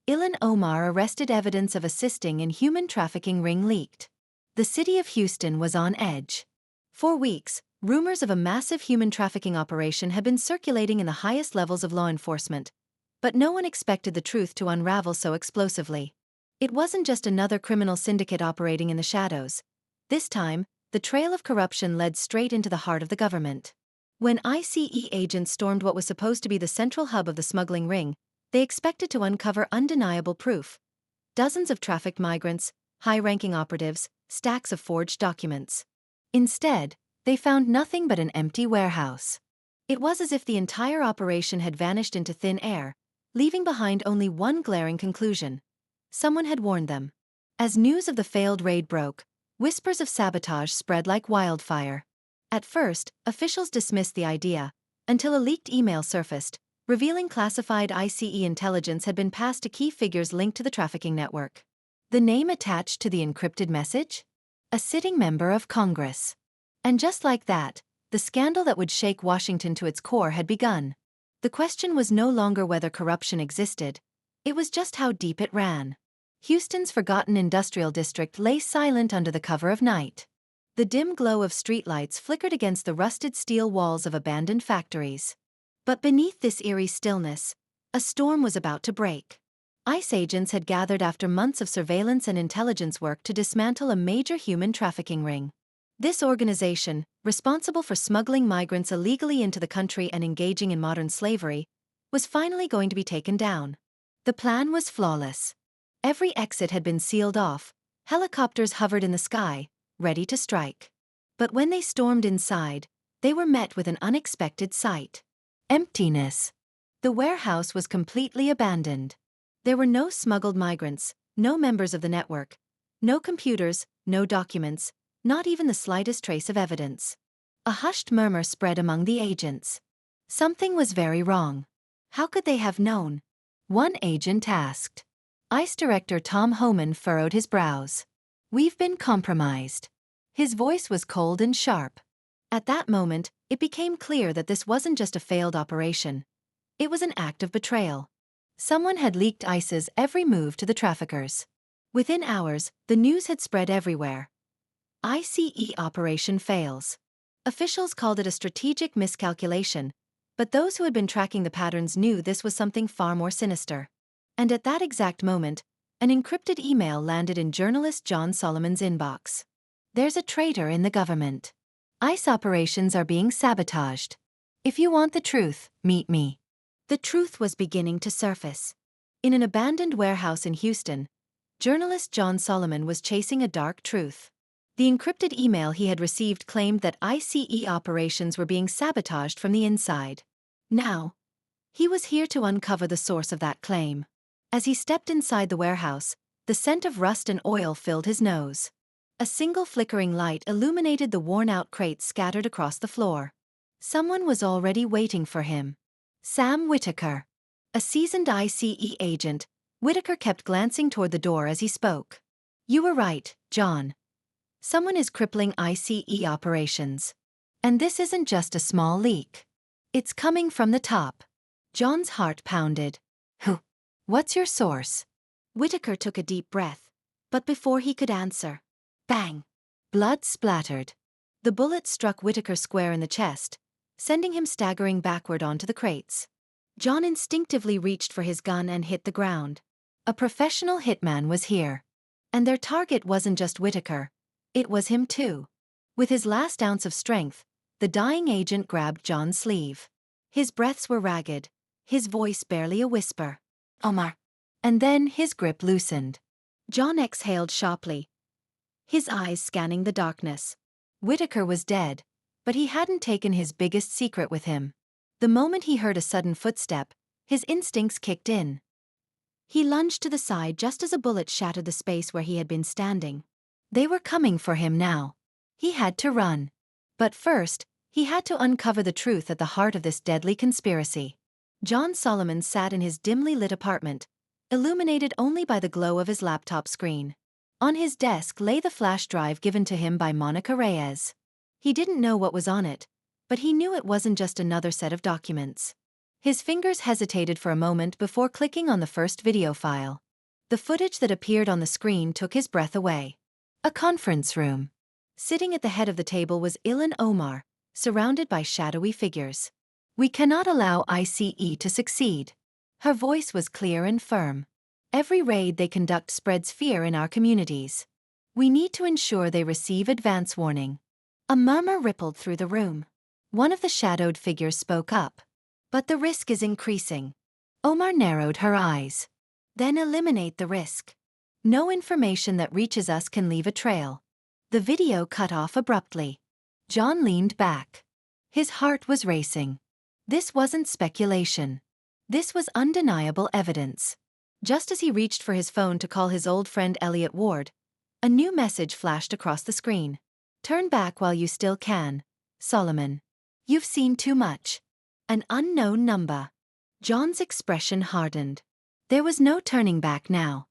Ilhan Omar arrested, evidence of assisting in human trafficking ring leaked. The city of Houston was on edge. For weeks, rumors of a massive human trafficking operation had been circulating in the highest levels of law enforcement, but no one expected the truth to unravel so explosively. It wasn't just another criminal syndicate operating in the shadows. This time, the trail of corruption led straight into the heart of the government. When ICE agents stormed what was supposed to be the central hub of the smuggling ring, they expected to uncover undeniable proof. Dozens of trafficked migrants, high-ranking operatives, stacks of forged documents. Instead, they found nothing but an empty warehouse. It was as if the entire operation had vanished into thin air, leaving behind only one glaring conclusion. Someone had warned them. As news of the failed raid broke, whispers of sabotage spread like wildfire. At first, officials dismissed the idea, until a leaked email surfaced, revealing classified ICE intelligence had been passed to key figures linked to the trafficking network. The name attached to the encrypted message? A sitting member of Congress. And just like that, the scandal that would shake Washington to its core had begun. The question was no longer whether corruption existed, it was just how deep it ran. Houston's forgotten industrial district lay silent under the cover of night. The dim glow of streetlights flickered against the rusted steel walls of abandoned factories. But beneath this eerie stillness, a storm was about to break. ICE agents had gathered after months of surveillance and intelligence work to dismantle a major human trafficking ring. This organization, responsible for smuggling migrants illegally into the country and engaging in modern slavery, was finally going to be taken down. The plan was flawless. Every exit had been sealed off, helicopters hovered in the sky, ready to strike. But when they stormed inside, they were met with an unexpected sight. Emptiness. The warehouse was completely abandoned. There were no smuggled migrants, no members of the network, no computers, no documents, not even the slightest trace of evidence. A hushed murmur spread among the agents. Something was very wrong. How could they have known? One agent asked. ICE Director Tom Homan furrowed his brows. "We've been compromised." His voice was cold and sharp. At that moment, it became clear that this wasn't just a failed operation. It was an act of betrayal. Someone had leaked ICE's every move to the traffickers. Within hours, the news had spread everywhere. ICE operation fails. Officials called it a strategic miscalculation, but those who had been tracking the patterns knew this was something far more sinister. And at that exact moment, an encrypted email landed in journalist John Solomon's inbox. "There's a traitor in the government. ICE operations are being sabotaged. If you want the truth, meet me." The truth was beginning to surface. In an abandoned warehouse in Houston, journalist John Solomon was chasing a dark truth. The encrypted email he had received claimed that ICE operations were being sabotaged from the inside. Now, he was here to uncover the source of that claim. As he stepped inside the warehouse, the scent of rust and oil filled his nose. A single flickering light illuminated the worn-out crates scattered across the floor. Someone was already waiting for him. Sam Whitaker. A seasoned ICE agent, Whitaker kept glancing toward the door as he spoke. "You were right, John. Someone is crippling ICE operations. And this isn't just a small leak. It's coming from the top." John's heart pounded. "Who? What's your source?" Whitaker took a deep breath, but before he could answer, bang! Blood splattered. The bullet struck Whitaker square in the chest, sending him staggering backward onto the crates. John instinctively reached for his gun and hit the ground. A professional hitman was here. And their target wasn't just Whitaker, it was him too. With his last ounce of strength, the dying agent grabbed John's sleeve. His breaths were ragged, his voice barely a whisper. "Omar." And then his grip loosened. John exhaled sharply, his eyes scanning the darkness. Whitaker was dead, but he hadn't taken his biggest secret with him. The moment he heard a sudden footstep, his instincts kicked in. He lunged to the side just as a bullet shattered the space where he had been standing. They were coming for him now. He had to run. But first, he had to uncover the truth at the heart of this deadly conspiracy. John Solomon sat in his dimly lit apartment, illuminated only by the glow of his laptop screen. On his desk lay the flash drive given to him by Monica Reyes. He didn't know what was on it, but he knew it wasn't just another set of documents. His fingers hesitated for a moment before clicking on the first video file. The footage that appeared on the screen took his breath away. A conference room. Sitting at the head of the table was Ilhan Omar, surrounded by shadowy figures. "We cannot allow ICE to succeed." Her voice was clear and firm. "Every raid they conduct spreads fear in our communities. We need to ensure they receive advance warning." A murmur rippled through the room. One of the shadowed figures spoke up. "But the risk is increasing." Omar narrowed her eyes. "Then eliminate the risk. No information that reaches us can leave a trail." The video cut off abruptly. John leaned back. His heart was racing. This wasn't speculation. This was undeniable evidence. Just as he reached for his phone to call his old friend Elliot Ward, a new message flashed across the screen. "Turn back while you still can, Solomon. You've seen too much." An unknown number. John's expression hardened. There was no turning back now.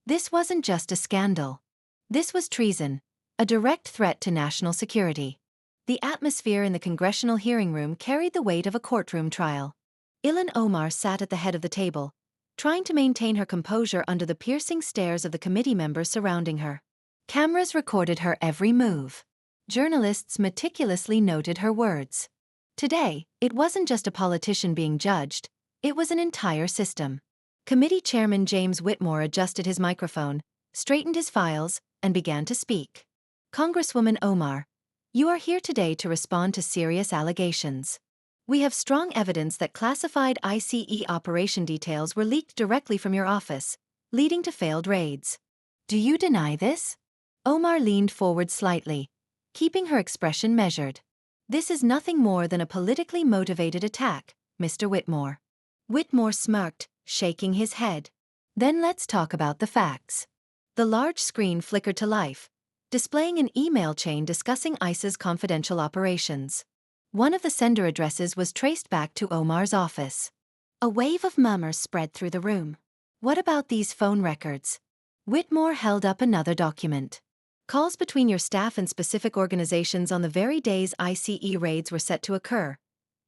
This wasn't just a scandal. This was treason, a direct threat to national security. The atmosphere in the congressional hearing room carried the weight of a courtroom trial. Ilhan Omar sat at the head of the table, trying to maintain her composure under the piercing stares of the committee members surrounding her. Cameras recorded her every move. Journalists meticulously noted her words. Today, it wasn't just a politician being judged, it was an entire system. Committee Chairman James Whitmore adjusted his microphone, straightened his files, and began to speak. "Congresswoman Omar, you are here today to respond to serious allegations. We have strong evidence that classified ICE operation details were leaked directly from your office, leading to failed raids. Do you deny this?" Omar leaned forward slightly, keeping her expression measured. "This is nothing more than a politically motivated attack, Mr. Whitmore." Whitmore smirked, shaking his head. "Then let's talk about the facts." The large screen flickered to life, displaying an email chain discussing ICE's confidential operations. One of the sender addresses was traced back to Omar's office. A wave of murmurs spread through the room. "What about these phone records?" Whitmore held up another document. "Calls between your staff and specific organizations on the very days ICE raids were set to occur.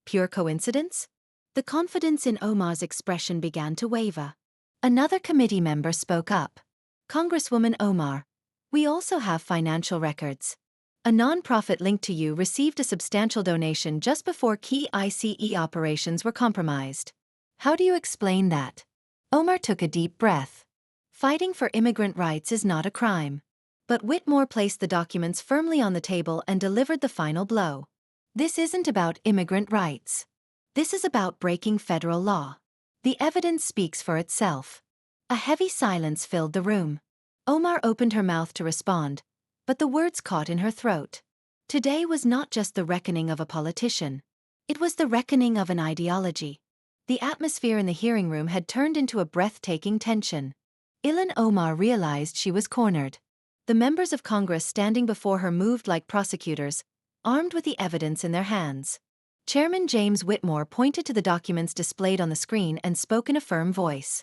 Pure coincidence?" The confidence in Omar's expression began to waver. Another committee member spoke up. "Congresswoman Omar, we also have financial records. A non-profit linked to you received a substantial donation just before key ICE operations were compromised. How do you explain that?" Omar took a deep breath. Fighting for immigrant rights is not a crime. But Whitmore placed the documents firmly on the table and delivered the final blow. "This isn't about immigrant rights. This is about breaking federal law. The evidence speaks for itself." A heavy silence filled the room. Omar opened her mouth to respond, but the words caught in her throat. Today was not just the reckoning of a politician. It was the reckoning of an ideology. The atmosphere in the hearing room had turned into a breathtaking tension. Ilhan Omar realized she was cornered. The members of Congress standing before her moved like prosecutors, armed with the evidence in their hands. Chairman James Whitmore pointed to the documents displayed on the screen and spoke in a firm voice.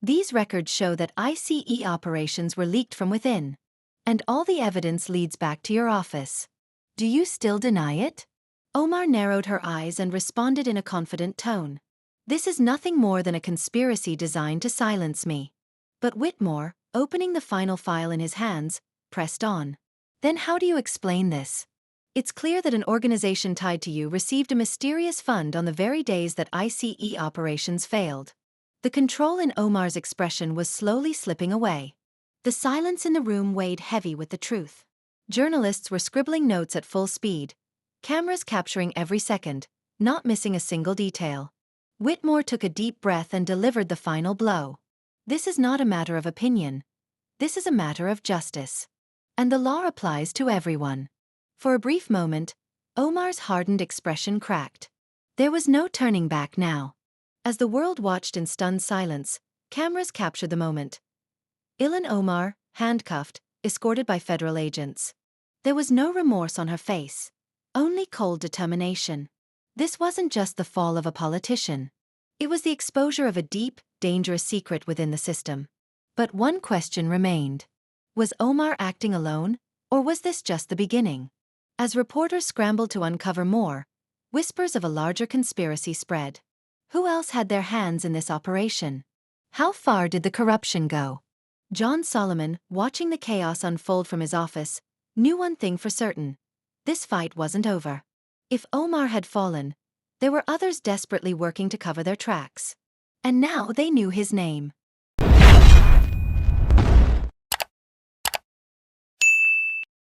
"These records show that ICE operations were leaked from within. And all the evidence leads back to your office. Do you still deny it?" Omar narrowed her eyes and responded in a confident tone. "This is nothing more than a conspiracy designed to silence me." But Whitmore, opening the final file in his hands, pressed on. "Then how do you explain this? It's clear that an organization tied to you received a mysterious fund on the very days that ICE operations failed." The control in Omar's expression was slowly slipping away. The silence in the room weighed heavy with the truth. Journalists were scribbling notes at full speed, cameras capturing every second, not missing a single detail. Whitmore took a deep breath and delivered the final blow. "This is not a matter of opinion. This is a matter of justice. And the law applies to everyone." For a brief moment, Omar's hardened expression cracked. There was no turning back now. As the world watched in stunned silence, cameras captured the moment. Ilhan Omar, handcuffed, escorted by federal agents. There was no remorse on her face, only cold determination. This wasn't just the fall of a politician. It was the exposure of a deep, dangerous secret within the system. But one question remained. Was Omar acting alone, or was this just the beginning? As reporters scrambled to uncover more, whispers of a larger conspiracy spread. Who else had their hands in this operation? How far did the corruption go? John Solomon, watching the chaos unfold from his office, knew one thing for certain. This fight wasn't over. If Omar had fallen, there were others desperately working to cover their tracks. And now they knew his name.